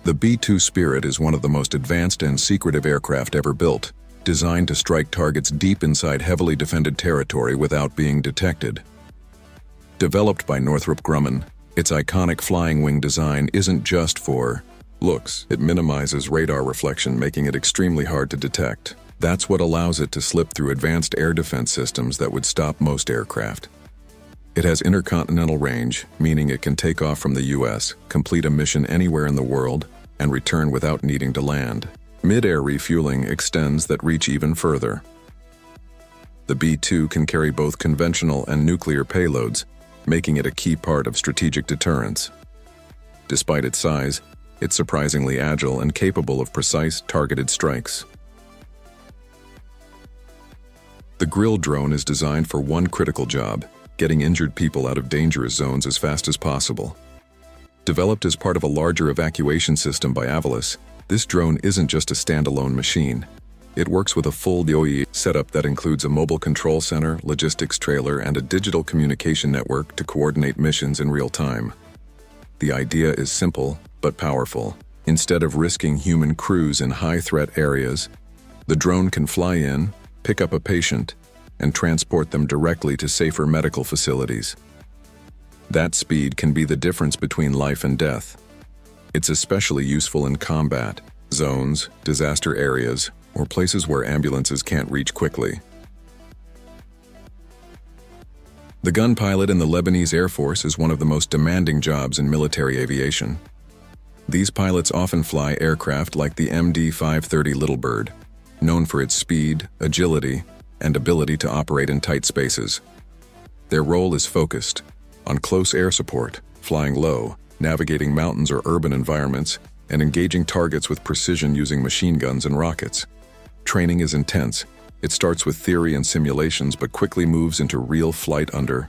The B-2 Spirit is one of the most advanced and secretive aircraft ever built, designed to strike targets deep inside heavily defended territory without being detected. Developed by Northrop Grumman, its iconic flying wing design isn't just for looks. It minimizes radar reflection, making it extremely hard to detect. That's what allows it to slip through advanced air defense systems that would stop most aircraft. It has intercontinental range, meaning it can take off from the US, complete a mission anywhere in the world, and return without needing to land. Mid-air refueling extends that reach even further. The B-2 can carry both conventional and nuclear payloads, making it a key part of strategic deterrence. Despite its size, it's surprisingly agile and capable of precise, targeted strikes. The Grill drone is designed for one critical job: getting injured people out of dangerous zones as fast as possible. Developed as part of a larger evacuation system by Avalis, this drone isn't just a standalone machine. It works with a full DOE setup that includes a mobile control center, logistics trailer, and a digital communication network to coordinate missions in real time. The idea is simple, but powerful. Instead of risking human crews in high-threat areas, the drone can fly in, pick up a patient, and transport them directly to safer medical facilities. That speed can be the difference between life and death. It's especially useful in combat zones, disaster areas, or places where ambulances can't reach quickly. The gun pilot in the Lebanese Air Force is one of the most demanding jobs in military aviation. These pilots often fly aircraft like the MD-530 Little Bird, known for its speed, agility, and ability to operate in tight spaces. Their role is focused on close air support, flying low, navigating mountains or urban environments, and engaging targets with precision using machine guns and rockets. Training is intense. It starts with theory and simulations but quickly moves into real flight under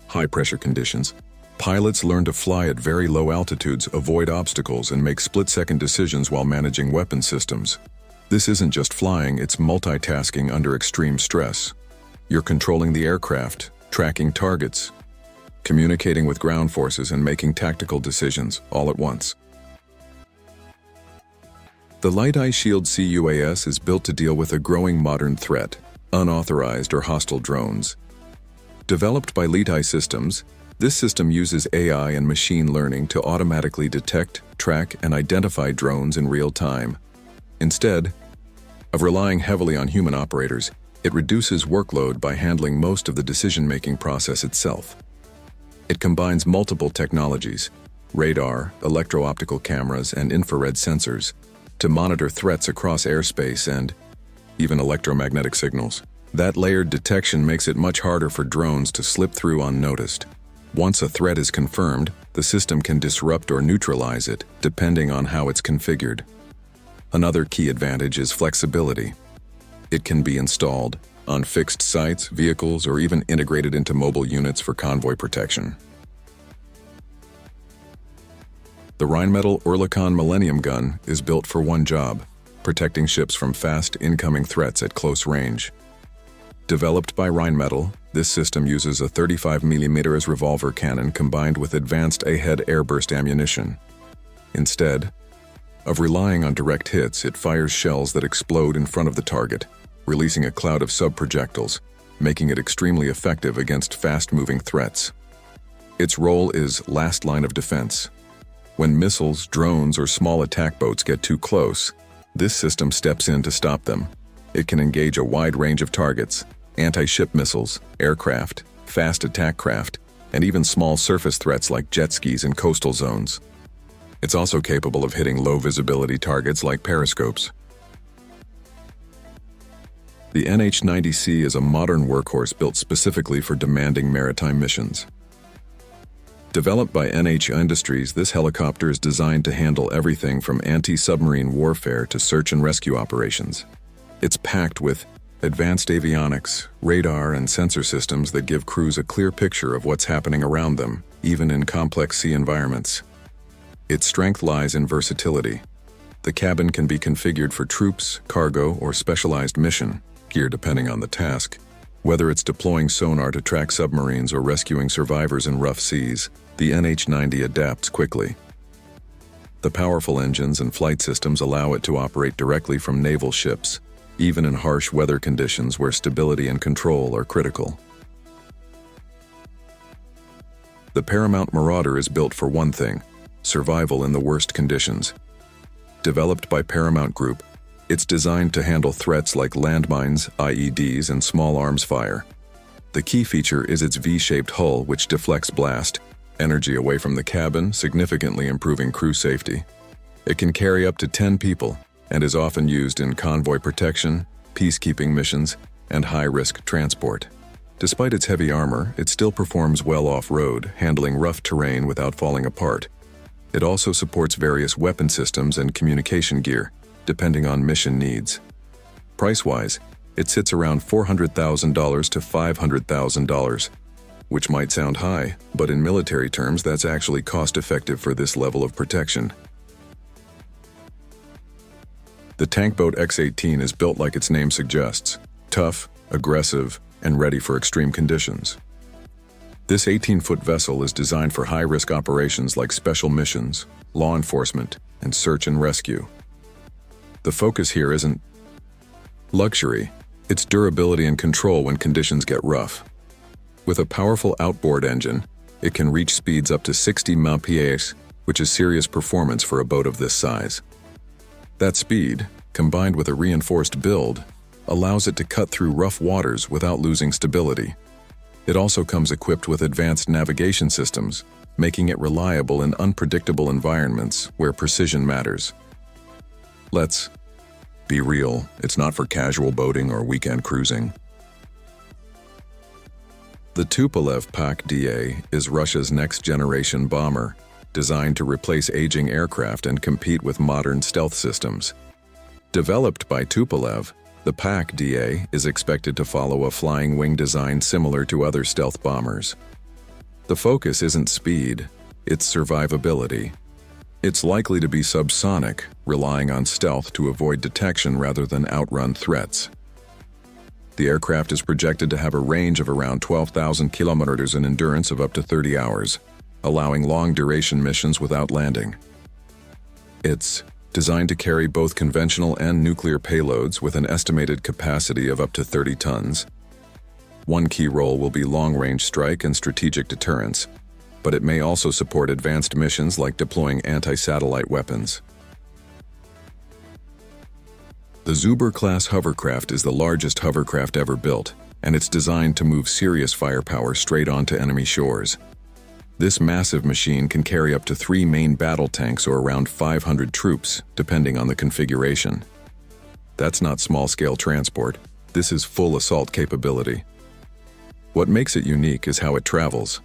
high-pressure conditions. Pilots learn to fly at very low altitudes, avoid obstacles, and make split-second decisions while managing weapon systems. This isn't just flying, it's multitasking under extreme stress. You're controlling the aircraft, tracking targets, communicating with ground forces, and making tactical decisions all at once. The Light Eye Shield CUAS is built to deal with a growing modern threat: unauthorized or hostile drones. Developed by Light Eye Systems, this system uses AI and machine learning to automatically detect, track, and identify drones in real time. Instead of relying heavily on human operators, it reduces workload by handling most of the decision-making process itself. It combines multiple technologies: radar, electro-optical cameras, and infrared sensors to monitor threats across airspace and even electromagnetic signals. That layered detection makes it much harder for drones to slip through unnoticed. Once a threat is confirmed, the system can disrupt or neutralize it, depending on how it's configured. Another key advantage is flexibility. It can be installed on fixed sites, vehicles, or even integrated into mobile units for convoy protection. The Rheinmetall Oerlikon Millennium gun is built for one job: protecting ships from fast incoming threats at close range. Developed by Rheinmetall, this system uses a 35mm revolver cannon combined with advanced AHEAD airburst ammunition. Instead of relying on direct hits, it fires shells that explode in front of the target, releasing a cloud of sub-projectiles, making it extremely effective against fast-moving threats. Its role is last line of defense. When missiles, drones, or small attack boats get too close, this system steps in to stop them. It can engage a wide range of targets: anti-ship missiles, aircraft, fast attack craft, and even small surface threats like jet skis in coastal zones. It's also capable of hitting low-visibility targets like periscopes. The NH-90C is a modern workhorse built specifically for demanding maritime missions. Developed by NH Industries, this helicopter is designed to handle everything from anti-submarine warfare to search and rescue operations. It's packed with advanced avionics, radar, and sensor systems that give crews a clear picture of what's happening around them, even in complex sea environments. Its strength lies in versatility. The cabin can be configured for troops, cargo, or specialized mission gear depending on the task. Whether it's deploying sonar to track submarines or rescuing survivors in rough seas, the NH-90 adapts quickly. The powerful engines and flight systems allow it to operate directly from naval ships, even in harsh weather conditions where stability and control are critical. The Paramount Marauder is built for one thing: survival in the worst conditions. Developed by Paramount Group, it's designed to handle threats like landmines, IEDs, and small arms fire. The key feature is its V-shaped hull, which deflects blast energy away from the cabin, significantly improving crew safety. It can carry up to 10 people and is often used in convoy protection, peacekeeping missions, and high-risk transport. Despite its heavy armor, it still performs well off-road, handling rough terrain without falling apart. It also supports various weapon systems and communication gear, depending on mission needs. Price-wise, it sits around $400,000 to $500,000, which might sound high, but in military terms that's actually cost-effective for this level of protection. The tank boat X-18 is built like its name suggests: tough, aggressive, and ready for extreme conditions. This 18-foot vessel is designed for high-risk operations like special missions, law enforcement, and search and rescue. The focus here isn't luxury, it's durability and control when conditions get rough. With a powerful outboard engine, it can reach speeds up to 60 mph, which is serious performance for a boat of this size. That speed, combined with a reinforced build, allows it to cut through rough waters without losing stability. It also comes equipped with advanced navigation systems, making it reliable in unpredictable environments where precision matters. Let's be real, it's not for casual boating or weekend cruising. The Tupolev Pak-DA is Russia's next-generation bomber, designed to replace aging aircraft and compete with modern stealth systems. Developed by Tupolev, the Pak-DA is expected to follow a flying wing design similar to other stealth bombers. The focus isn't speed, it's survivability. It's likely to be subsonic, relying on stealth to avoid detection rather than outrun threats. The aircraft is projected to have a range of around 12,000 kilometers and endurance of up to 30 hours, allowing long-duration missions without landing. It's designed to carry both conventional and nuclear payloads with an estimated capacity of up to 30 tons. One key role will be long-range strike and strategic deterrence, but it may also support advanced missions like deploying anti-satellite weapons. The Zuber-class hovercraft is the largest hovercraft ever built, and it's designed to move serious firepower straight onto enemy shores. This massive machine can carry up to 3 main battle tanks or around 500 troops, depending on the configuration. That's not small-scale transport, this is full assault capability. What makes it unique is how it travels.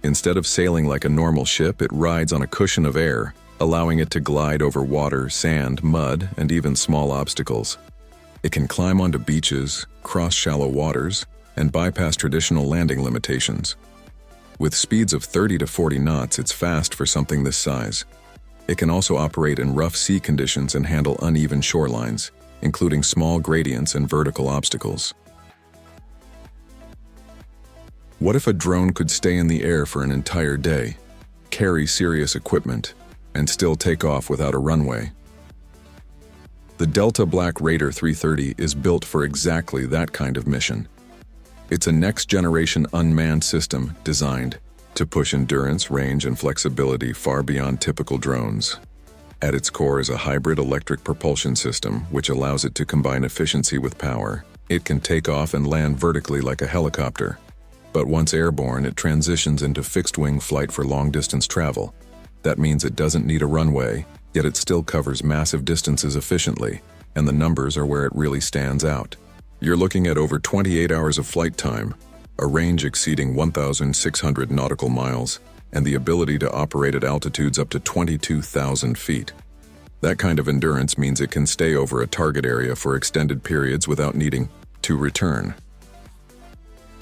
Instead of sailing like a normal ship, it rides on a cushion of air, allowing it to glide over water, sand, mud, and even small obstacles. It can climb onto beaches, cross shallow waters, and bypass traditional landing limitations. With speeds of 30 to 40 knots, it's fast for something this size. It can also operate in rough sea conditions and handle uneven shorelines, including small gradients and vertical obstacles. What if a drone could stay in the air for an entire day, carry serious equipment, and still take off without a runway? The Delta Black Raider 330 is built for exactly that kind of mission. It's a next-generation unmanned system designed to push endurance, range, and flexibility far beyond typical drones. At its core is a hybrid electric propulsion system, which allows it to combine efficiency with power. It can take off and land vertically like a helicopter, but once airborne, it transitions into fixed-wing flight for long-distance travel. That means it doesn't need a runway, yet it still covers massive distances efficiently, and the numbers are where it really stands out. You're looking at over 28 hours of flight time, a range exceeding 1,600 nautical miles, and the ability to operate at altitudes up to 22,000 feet. That kind of endurance means it can stay over a target area for extended periods without needing to return.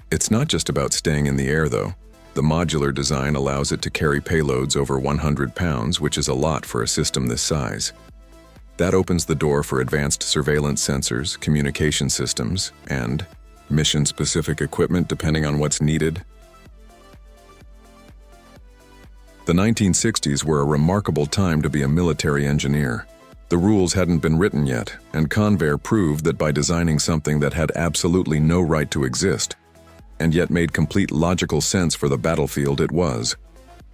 It's not just about staying in the air, though. The modular design allows it to carry payloads over 100 pounds, which is a lot for a system this size. That opens the door for advanced surveillance sensors, communication systems, and mission-specific equipment depending on what's needed. The 1960s were a remarkable time to be a military engineer. The rules hadn't been written yet, and Convair proved that by designing something that had absolutely no right to exist, and yet made complete logical sense for the battlefield it was.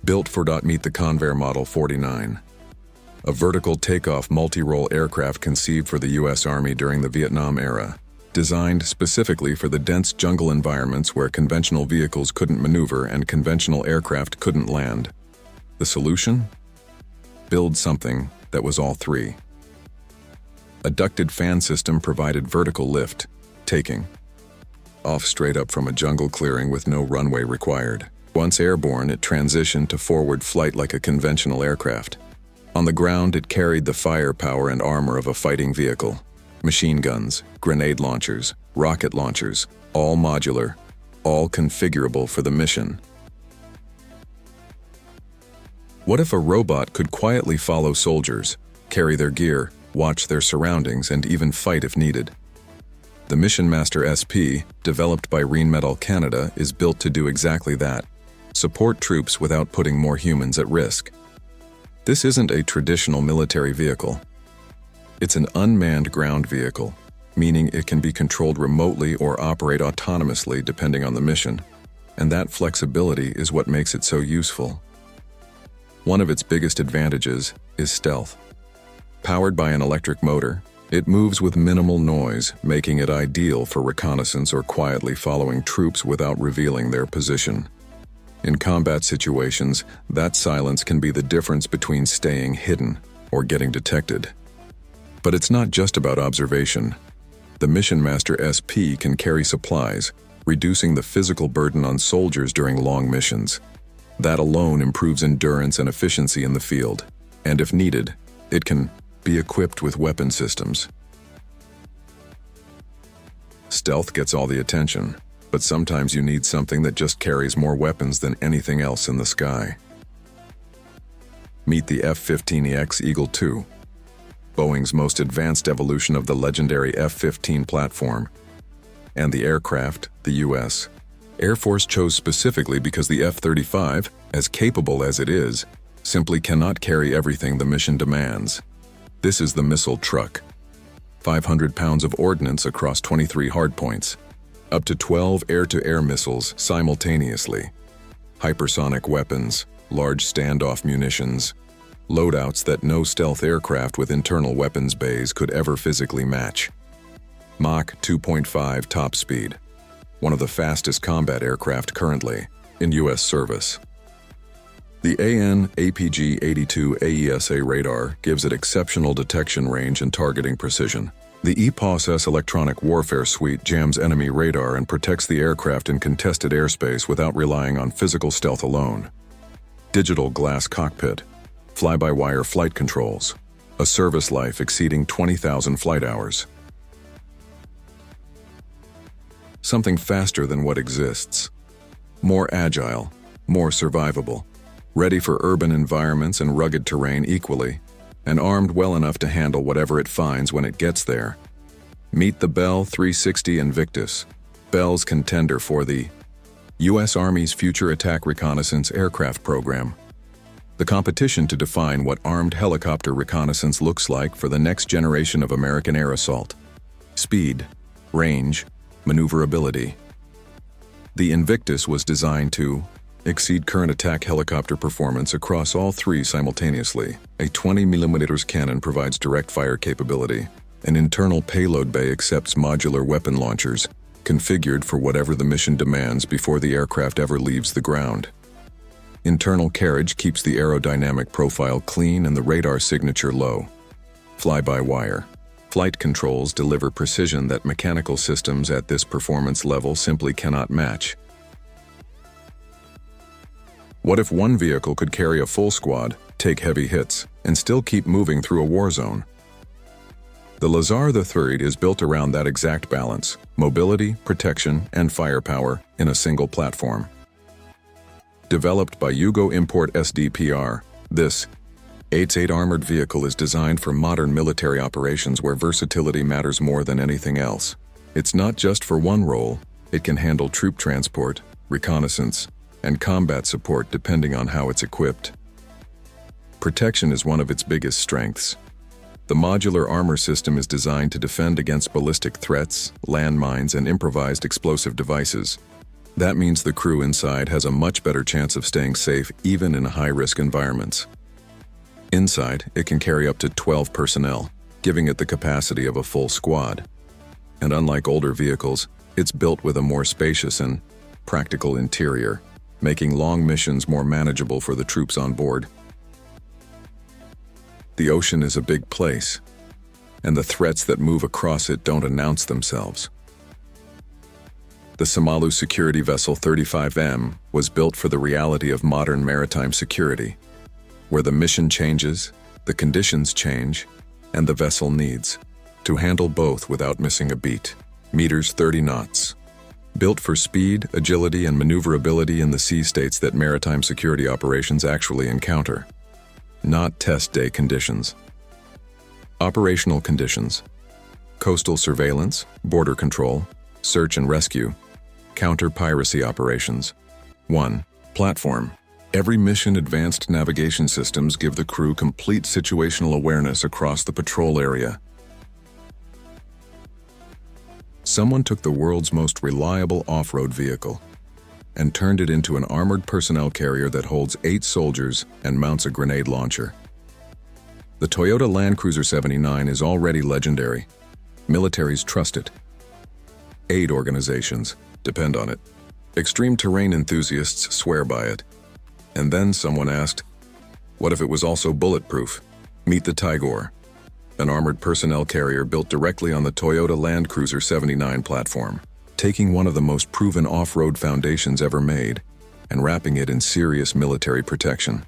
Built for meet the Convair Model 49. A vertical takeoff multi-role aircraft conceived for the U.S. Army during the Vietnam era, designed specifically for the dense jungle environments where conventional vehicles couldn't maneuver and conventional aircraft couldn't land. The solution? Build something that was all three. A ducted fan system provided vertical lift, taking off straight up from a jungle clearing with no runway required. Once airborne, it transitioned to forward flight like a conventional aircraft. On the ground, it carried the firepower and armor of a fighting vehicle. Machine guns, grenade launchers, rocket launchers, all modular, all configurable for the mission. What if a robot could quietly follow soldiers, carry their gear, watch their surroundings, and even fight if needed? The Mission Master SP, developed by Rheinmetall Canada, is built to do exactly that. Support troops without putting more humans at risk. This isn't a traditional military vehicle. It's an unmanned ground vehicle, meaning it can be controlled remotely or operate autonomously depending on the mission, and that flexibility is what makes it so useful. One of its biggest advantages is stealth. Powered by an electric motor, it moves with minimal noise, making it ideal for reconnaissance or quietly following troops without revealing their position. In combat situations, that silence can be the difference between staying hidden or getting detected. But it's not just about observation. The Mission Master SP can carry supplies, reducing the physical burden on soldiers during long missions. That alone improves endurance and efficiency in the field, and if needed, it can be equipped with weapon systems. Stealth gets all the attention, but sometimes you need something that just carries more weapons than anything else in the sky. Meet the F-15EX Eagle II, Boeing's most advanced evolution of the legendary F-15 platform, and the aircraft the U.S. Air Force chose specifically because the F-35, as capable as it is, simply cannot carry everything the mission demands. This is the missile truck. 500 pounds of ordnance across 23 hardpoints. Up to 12 air-to-air missiles simultaneously. Hypersonic weapons, large standoff munitions, loadouts that no stealth aircraft with internal weapons bays could ever physically match. Mach 2.5 top speed. One of the fastest combat aircraft currently in U.S. service. The AN/APG-82 AESA radar gives it exceptional detection range and targeting precision. The EPOS-S electronic warfare suite jams enemy radar and protects the aircraft in contested airspace without relying on physical stealth alone. Digital glass cockpit, fly-by-wire flight controls, a service life exceeding 20,000 flight hours. Something faster than what exists. More agile, more survivable, ready for urban environments and rugged terrain equally, and armed well enough to handle whatever it finds when it gets there. Meet the Bell 360 Invictus, Bell's contender for the U.S. Army's Future Attack Reconnaissance Aircraft Program. The competition to define what armed helicopter reconnaissance looks like for the next generation of American air assault. Speed, range, maneuverability. The Invictus was designed to exceed current attack helicopter performance across all three simultaneously. A 20mm cannon provides direct fire capability. An internal payload bay accepts modular weapon launchers, configured for whatever the mission demands before the aircraft ever leaves the ground. Internal carriage keeps the aerodynamic profile clean and the radar signature low. Fly-by-wire. Flight controls deliver precision that mechanical systems at this performance level simply cannot match. What if one vehicle could carry a full squad, take heavy hits, and still keep moving through a war zone? The Lazar III is built around that exact balance: mobility, protection, and firepower in a single platform. Developed by Yugo Import SDPR, this 8-8 armored vehicle is designed for modern military operations where versatility matters more than anything else. It's not just for one role, it can handle troop transport, reconnaissance, and combat support depending on how it's equipped. Protection is one of its biggest strengths. The modular armor system is designed to defend against ballistic threats, landmines, and improvised explosive devices. That means the crew inside has a much better chance of staying safe even in high-risk environments. Inside, it can carry up to 12 personnel, giving it the capacity of a full squad. And unlike older vehicles, it's built with a more spacious and practical interior, making long missions more manageable for the troops on board. The ocean is a big place, and the threats that move across it don't announce themselves. The Somalu security vessel 35M was built for the reality of modern maritime security, where the mission changes, the conditions change, and the vessel needs to handle both without missing a beat. Meters 30 knots. Built for speed, agility, and maneuverability in the sea states that maritime security operations actually encounter, not test day conditions. Operational conditions: coastal surveillance, border control, search and rescue, counter-piracy operations. 1. Platform. Every mission advanced navigation systems give the crew complete situational awareness across the patrol area. Someone took the world's most reliable off-road vehicle and turned it into an armored personnel carrier that holds 8 soldiers and mounts a grenade launcher. The Toyota Land Cruiser 79 is already legendary. Militaries trust it. Aid organizations depend on it. Extreme terrain enthusiasts swear by it. And then someone asked, what if it was also bulletproof? Meet the Tigor, an armored personnel carrier built directly on the Toyota Land Cruiser 79 platform, taking one of the most proven off-road foundations ever made and wrapping it in serious military protection.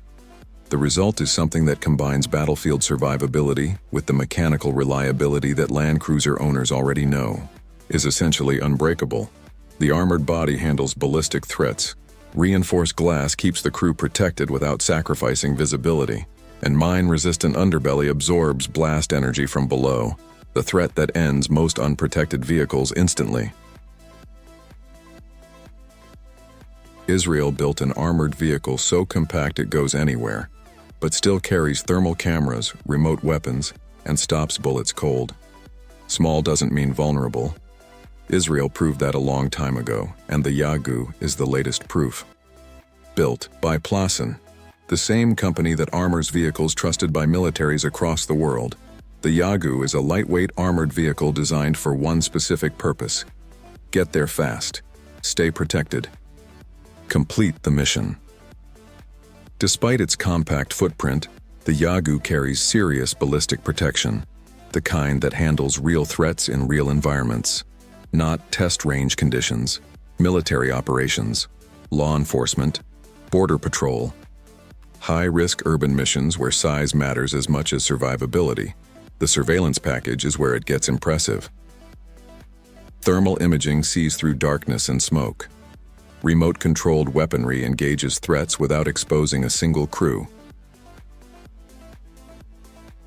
The result is something that combines battlefield survivability with the mechanical reliability that Land Cruiser owners already know is essentially unbreakable. The armored body handles ballistic threats. Reinforced glass keeps the crew protected without sacrificing visibility, and mine-resistant underbelly absorbs blast energy from below, the threat that ends most unprotected vehicles instantly. Israel built an armored vehicle so compact it goes anywhere, but still carries thermal cameras, remote weapons, and stops bullets cold. Small doesn't mean vulnerable. Israel proved that a long time ago, and the Yagu is the latest proof. Built by Plassen, the same company that armors vehicles trusted by militaries across the world, the Yagu is a lightweight armored vehicle designed for one specific purpose: get there fast, stay protected, complete the mission. Despite its compact footprint, the Yagu carries serious ballistic protection, the kind that handles real threats in real environments. Not test range conditions, military operations, law enforcement, border patrol, high-risk urban missions where size matters as much as survivability. The surveillance package is where it gets impressive. Thermal imaging sees through darkness and smoke. Remote-controlled weaponry engages threats without exposing a single crew.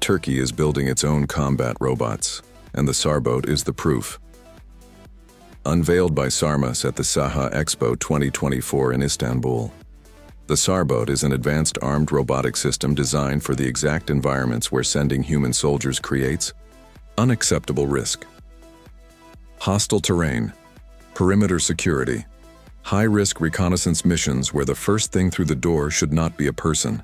Turkey is building its own combat robots, and the Sarboat is the proof. Unveiled by Sarmas at the Saha Expo 2024 in Istanbul, the Sarboat is an advanced armed robotic system designed for the exact environments where sending human soldiers creates unacceptable risk. Hostile terrain, perimeter security, high-risk reconnaissance missions where the first thing through the door should not be a person.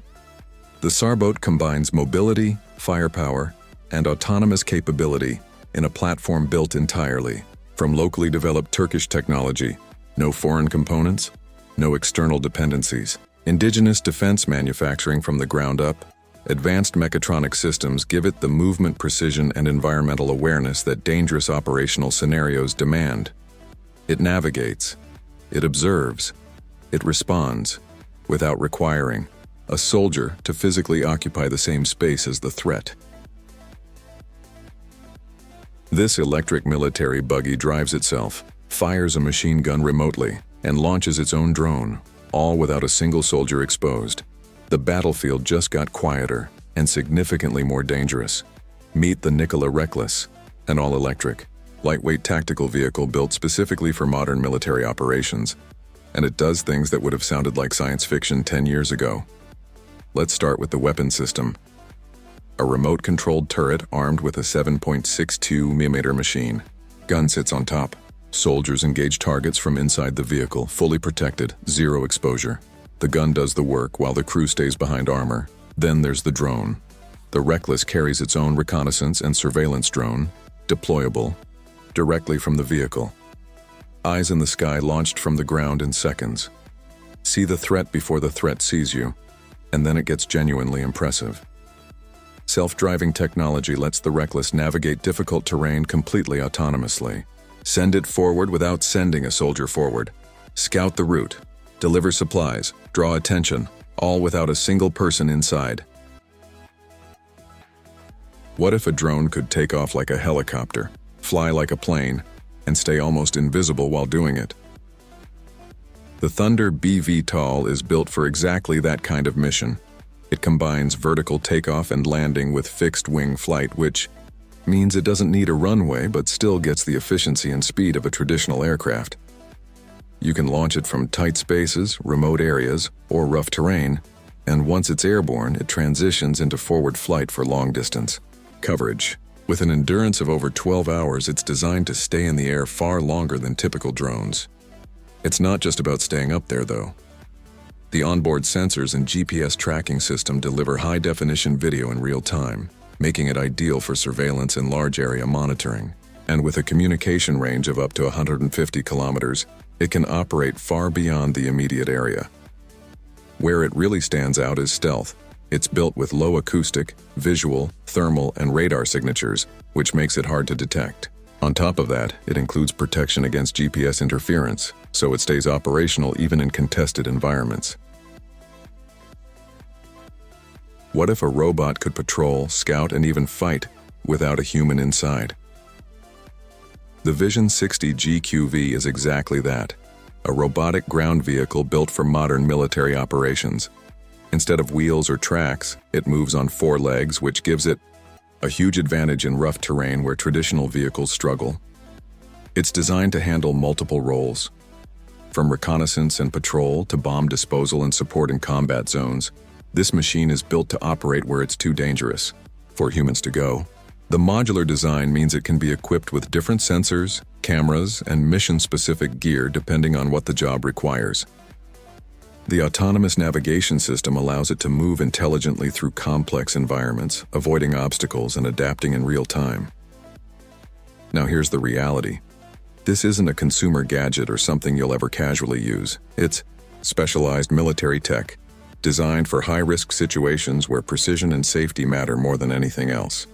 The Sarboat combines mobility, firepower, and autonomous capability in a platform built entirely from locally developed Turkish technology, no foreign components, no external dependencies. Indigenous defense manufacturing from the ground up, advanced mechatronic systems give it the movement precision and environmental awareness that dangerous operational scenarios demand. It navigates, it observes, it responds, without requiring a soldier to physically occupy the same space as the threat. This electric military buggy drives itself, fires a machine gun remotely, and launches its own drone, all without a single soldier exposed. The battlefield just got quieter and significantly more dangerous. Meet the Nikola Reckless, an all-electric, lightweight tactical vehicle built specifically for modern military operations, and it does things that would have sounded like science fiction 10 years ago. Let's start with the weapon system. A remote-controlled turret armed with a 7.62mm machine. Gun sits on top. Soldiers engage targets from inside the vehicle, fully protected, zero exposure. The gun does the work while the crew stays behind armor. Then there's the drone. The Reckless carries its own reconnaissance and surveillance drone, deployable, directly from the vehicle. Eyes in the sky launched from the ground in seconds. See the threat before the threat sees you, and then it gets genuinely impressive. Self-driving technology lets the Reckless navigate difficult terrain completely autonomously. Send it forward without sending a soldier forward. Scout the route, deliver supplies, draw attention, all without a single person inside. What if a drone could take off like a helicopter, fly like a plane, and stay almost invisible while doing it? The Thunder BV-TOL is built for exactly that kind of mission. It combines vertical takeoff and landing with fixed-wing flight, which means it doesn't need a runway but still gets the efficiency and speed of a traditional aircraft. You can launch it from tight spaces, remote areas, or rough terrain, and once it's airborne, it transitions into forward flight for long-distance coverage. With an endurance of over 12 hours, it's designed to stay in the air far longer than typical drones. It's not just about staying up there, though. The onboard sensors and GPS tracking system deliver high-definition video in real time, making it ideal for surveillance and large-area monitoring. And with a communication range of up to 150 kilometers, it can operate far beyond the immediate area. Where it really stands out is stealth. It's built with low acoustic, visual, thermal, and radar signatures, which makes it hard to detect. On top of that, it includes protection against GPS interference, so it stays operational even in contested environments. What if a robot could patrol, scout, and even fight without a human inside? The Vision 60 GQV is exactly that, a robotic ground vehicle built for modern military operations. Instead of wheels or tracks, it moves on 4 legs, which gives it a huge advantage in rough terrain where traditional vehicles struggle. It's designed to handle multiple roles, from reconnaissance and patrol to bomb disposal and support in combat zones. This machine is built to operate where it's too dangerous for humans to go. The modular design means it can be equipped with different sensors, cameras, and mission-specific gear depending on what the job requires. The autonomous navigation system allows it to move intelligently through complex environments, avoiding obstacles and adapting in real time. Now here's the reality. This isn't a consumer gadget or something you'll ever casually use. It's specialized military tech, designed for high-risk situations where precision and safety matter more than anything else.